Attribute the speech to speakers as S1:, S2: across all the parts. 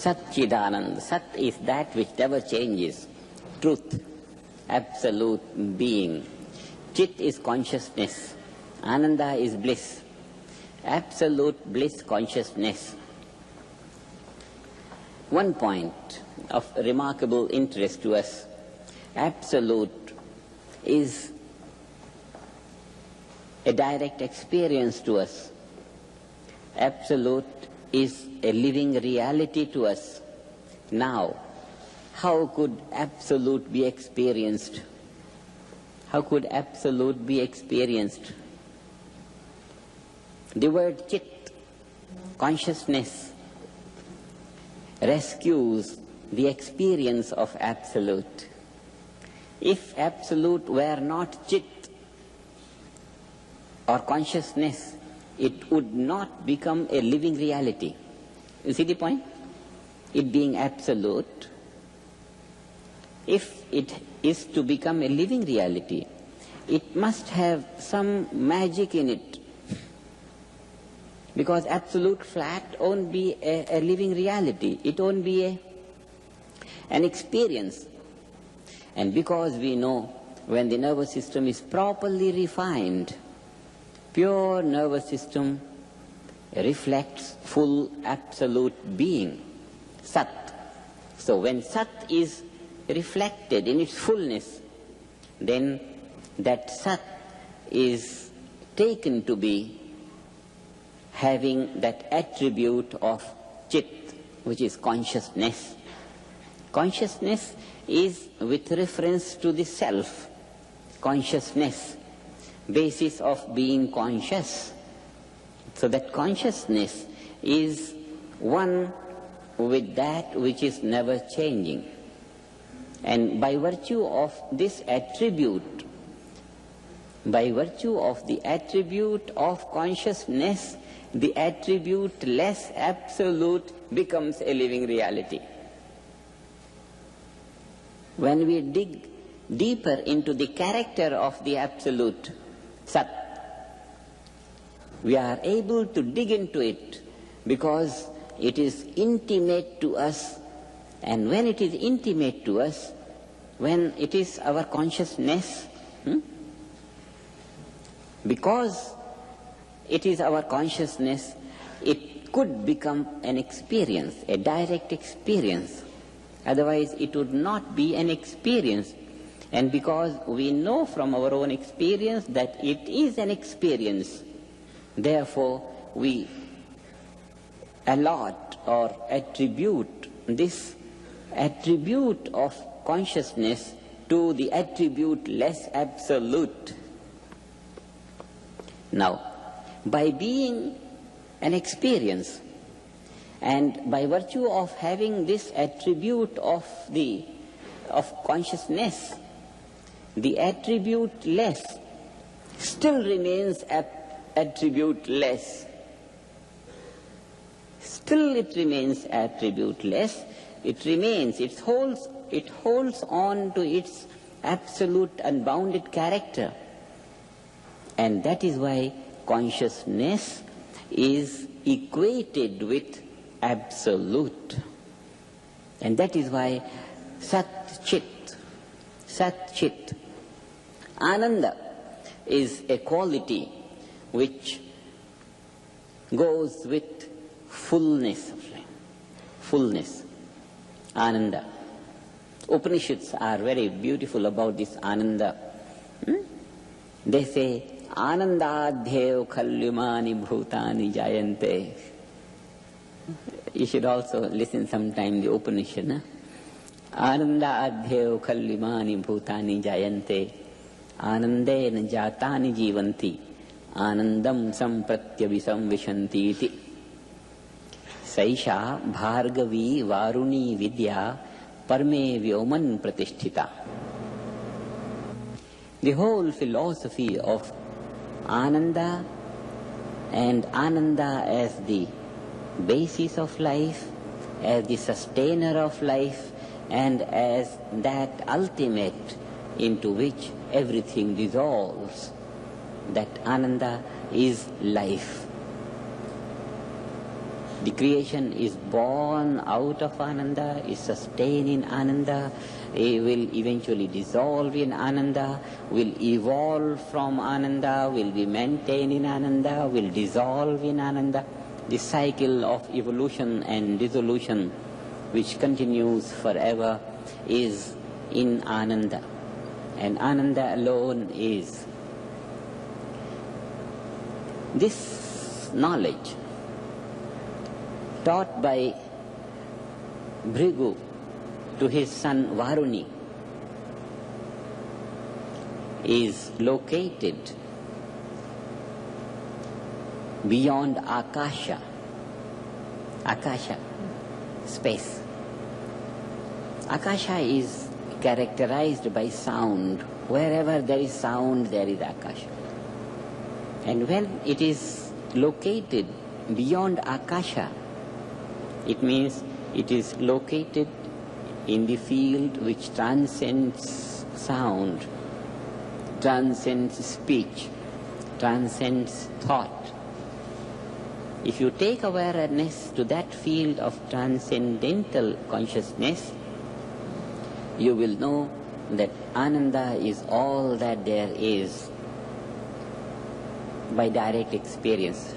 S1: Satchidanand. Sat is that which never changes. Truth, absolute being. Chit is consciousness. Ananda is bliss. Absolute bliss consciousness. One point of remarkable interest to us. Absolute is a direct experience to us. Absolute is a living reality to us. Now, how could absolute be experienced? How could absolute be experienced? The word chit, consciousness, rescues the experience of absolute. If absolute were not chit or consciousness, it would not become a living reality. You see the point? It being absolute, if it is to become a living reality, it must have some magic in it. Because absolute flat won't be a living reality. It won't be an experience. And because we know when the nervous system is properly refined, pure nervous system reflects full absolute being, Sat. So when Sat is reflected in its fullness, then that Sat is taken to be having that attribute of Chit, which is consciousness. Consciousness is with reference to the self. Consciousness, basis of being conscious. So that consciousness is one with that which is never changing. And by virtue of this attribute, by virtue of the attribute of consciousness, the attribute less absolute becomes a living reality. When we dig deeper into the character of the absolute Sat, we are able to dig into it because it is intimate to us. And when it is intimate to us, when it is our consciousness, because it is our consciousness, it could become an experience, a direct experience. Otherwise it would not be an experience. And because we know from our own experience that it is an experience, therefore we allot or attribute this attribute of consciousness to the attribute less absolute. Now, by being an experience, and by virtue of having this attribute of consciousness, the attribute less still remains attribute less. Still it remains attribute less. It remains, it holds on to its absolute unbounded character. And that is why consciousness is equated with absolute. And that is why Sat-Chit, Ananda is a quality which goes with fullness of life. Fullness. Ananda. Upanishads are very beautiful about this Ananda. They say, Anandadhyeo khalyumani bhutani jayante. You should also listen sometime the Upanishad. Anandadhyeo khalyumani bhutani jayante. Anandena jatani jivanti. Anandam sampratyavisam vishanti iti. Saisha bhargavi varuni vidya parme vyoman pratisthita. The whole philosophy of Ananda, and Ananda as the basis of life, as the sustainer of life, and as that ultimate into which everything dissolves, that Ananda is life. The creation is born out of Ananda, is sustained in Ananda, will eventually dissolve in Ananda, will evolve from Ananda, will be maintained in Ananda, will dissolve in Ananda. The cycle of evolution and dissolution, which continues forever, is in Ananda. And Ananda alone is. This knowledge, taught by Bhrigu to his son Varuni, is located beyond Akasha. Akasha, space. Akasha is characterized by sound. Wherever there is sound, there is Akasha. And when it is located beyond Akasha, it means it is located in the field which transcends sound, transcends speech, transcends thought. If you take awareness to that field of transcendental consciousness, you will know that Ananda is all that there is by direct experience.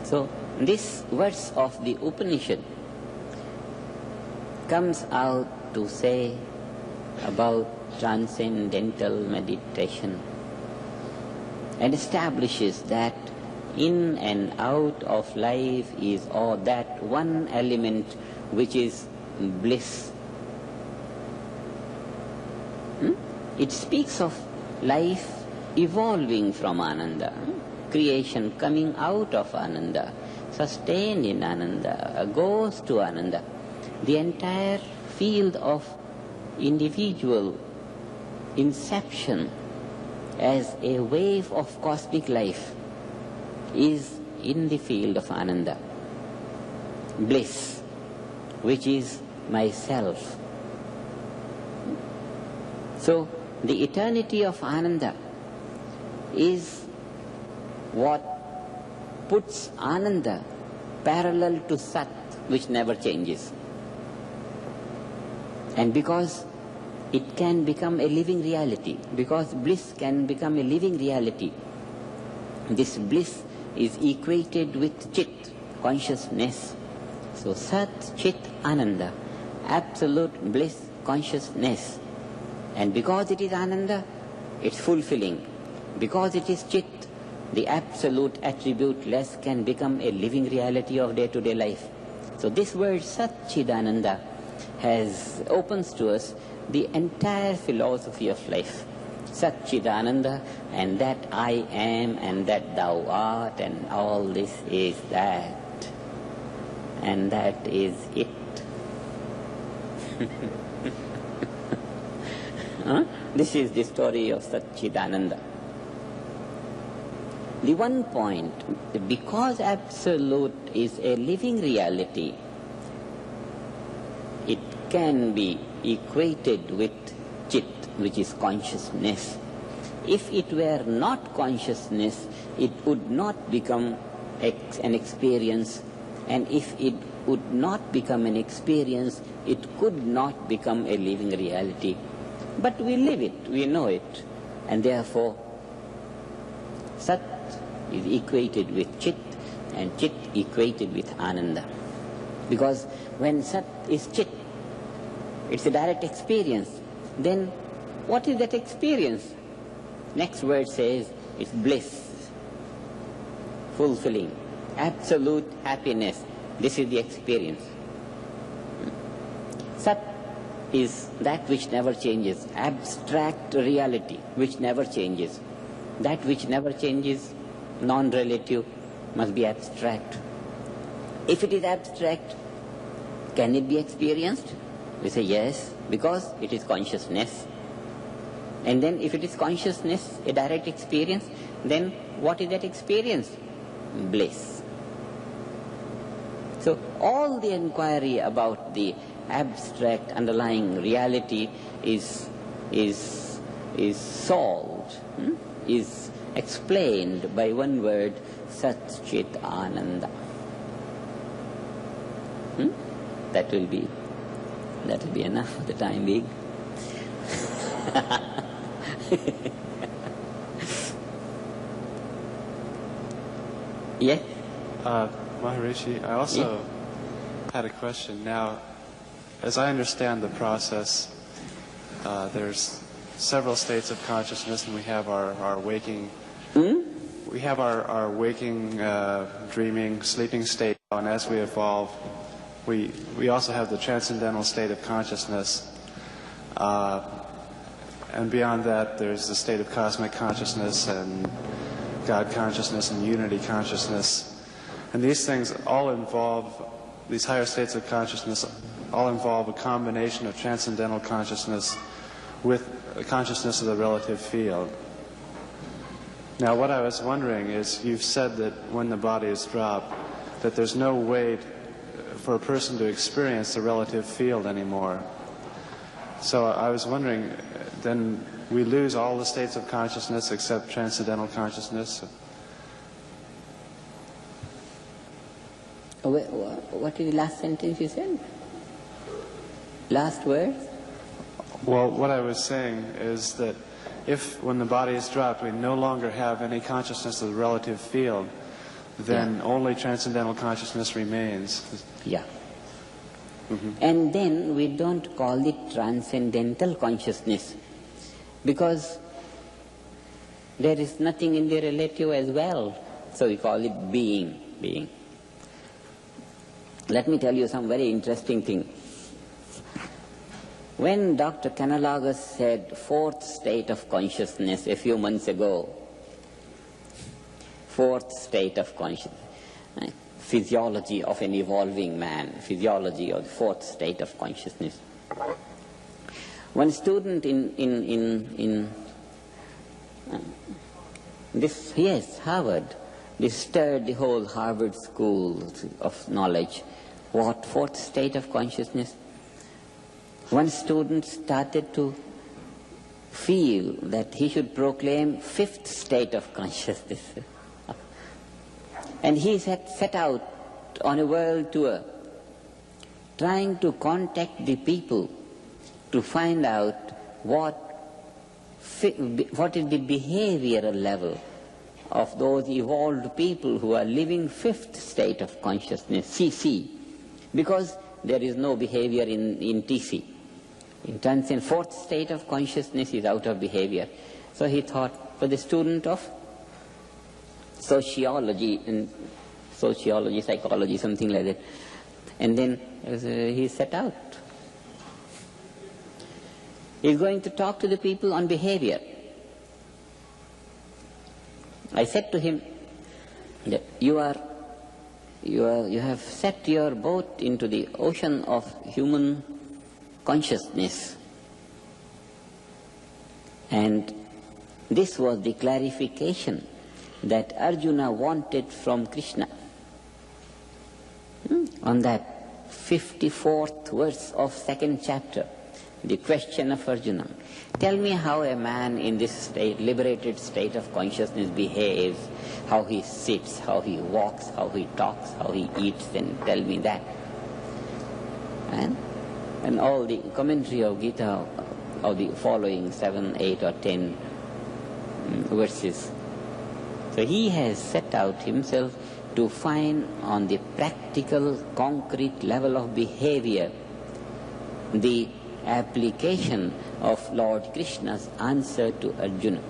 S1: So, this verse of the Upanishad comes out to say about transcendental meditation and establishes that in and out of life is all that one element which is bliss. It speaks of life evolving from Ananda, creation coming out of Ananda, sustained in Ananda, goes to Ananda. The entire field of individual inception as a wave of cosmic life is in the field of Ananda. Bliss, which is myself. So, the eternity of Ananda is what puts Ananda parallel to Sat, which never changes. And because it can become a living reality, because bliss can become a living reality, this bliss is equated with צי'ט, consciousness. So Sat, צי'ט, Ananda, absolute bliss, consciousness. And because it is Ananda, it's fulfilling. Because it is צי'ט, the absolute attributeless can become a living reality of day-to-day life. So this word Satchidananda opens to us the entire philosophy of life. Satchidananda, and that I am, and that thou art, and all this is that, and that is it. This is the story of Satchidananda. The one point, because absolute is a living reality, it can be equated with צי'ט, which is consciousness. If it were not consciousness, it would not become an experience, and if it would not become an experience, it could not become a living reality. But we live it, we know it, and therefore Sat is equated with צי'ט, and צי'ט equated with Ananda. Because when Sat is צי'ט, it's a direct experience. Then what is that experience? Next word says it's bliss, fulfilling, absolute happiness. This is the experience. Sat is that which never changes, abstract reality which never changes. That which never changes, non-relative, must be abstract. If it is abstract, can it be experienced? We say yes, because it is consciousness. And then if it is consciousness, a direct experience, then what is that experience? Bliss. So all the inquiry about the abstract underlying reality is solved, is explained by one word, Sat, צי'ט, Ananda. That will be enough for the time being. Yeah?
S2: Maharishi, I also had a question. Now, as I understand the process, there's several states of consciousness, and we have our waking, we have our waking, dreaming, sleeping state, and as we evolve, we also have the transcendental state of consciousness, and beyond that, there's the state of cosmic consciousness and God consciousness and unity consciousness. And these things all involve, these higher states of consciousness all involve a combination of transcendental consciousness with a consciousness of the relative field. Now what I was wondering is, you've said that when the body is dropped, that there's no way for a person to experience the relative field anymore. So I was wondering, then we lose all the states of consciousness except transcendental consciousness?
S1: What is the last sentence you said? Last word?
S2: Well, what I was saying is that if, when the body is dropped, we no longer have any consciousness of the relative field, then only transcendental consciousness remains.
S1: Yeah. And then we don't call it transcendental consciousness, because there is nothing in the relative as well. So we call it being. Let me tell you some very interesting thing. When Dr. Canalagas said fourth state of consciousness a few months ago, fourth state of consciousness, physiology of an evolving man, physiology of the fourth state of consciousness. One student in Harvard, disturbed the whole Harvard School of Knowledge. What fourth state of consciousness? One student started to feel that he should proclaim fifth state of consciousness. And he set out on a world tour, trying to contact the people to find out what is the behavioral level of those evolved people who are living fifth state of consciousness, CC, because there is no behavior in TC. In transcend, fourth state of consciousness is out of behavior. So he thought, for the student of sociology, psychology, something like that. And then he set out. He's going to talk to the people on behavior. I said to him that you have set your boat into the ocean of human consciousness, and this was the clarification that Arjuna wanted from Krishna. On that 54th verse of 2nd chapter, the question of Arjuna, tell me how a man in this state, liberated state of consciousness behaves, how he sits, how he walks, how he talks, how he eats, then tell me that. And all the commentary of Gita of the following 7, 8 or 10 verses. So he has set out himself to find on the practical, concrete level of behavior the application of Lord Krishna's answer to Arjuna.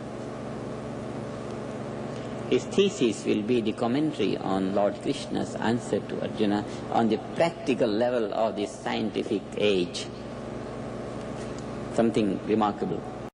S1: His thesis will be the commentary on Lord Krishna's answer to Arjuna on the practical level of the scientific age. Something remarkable.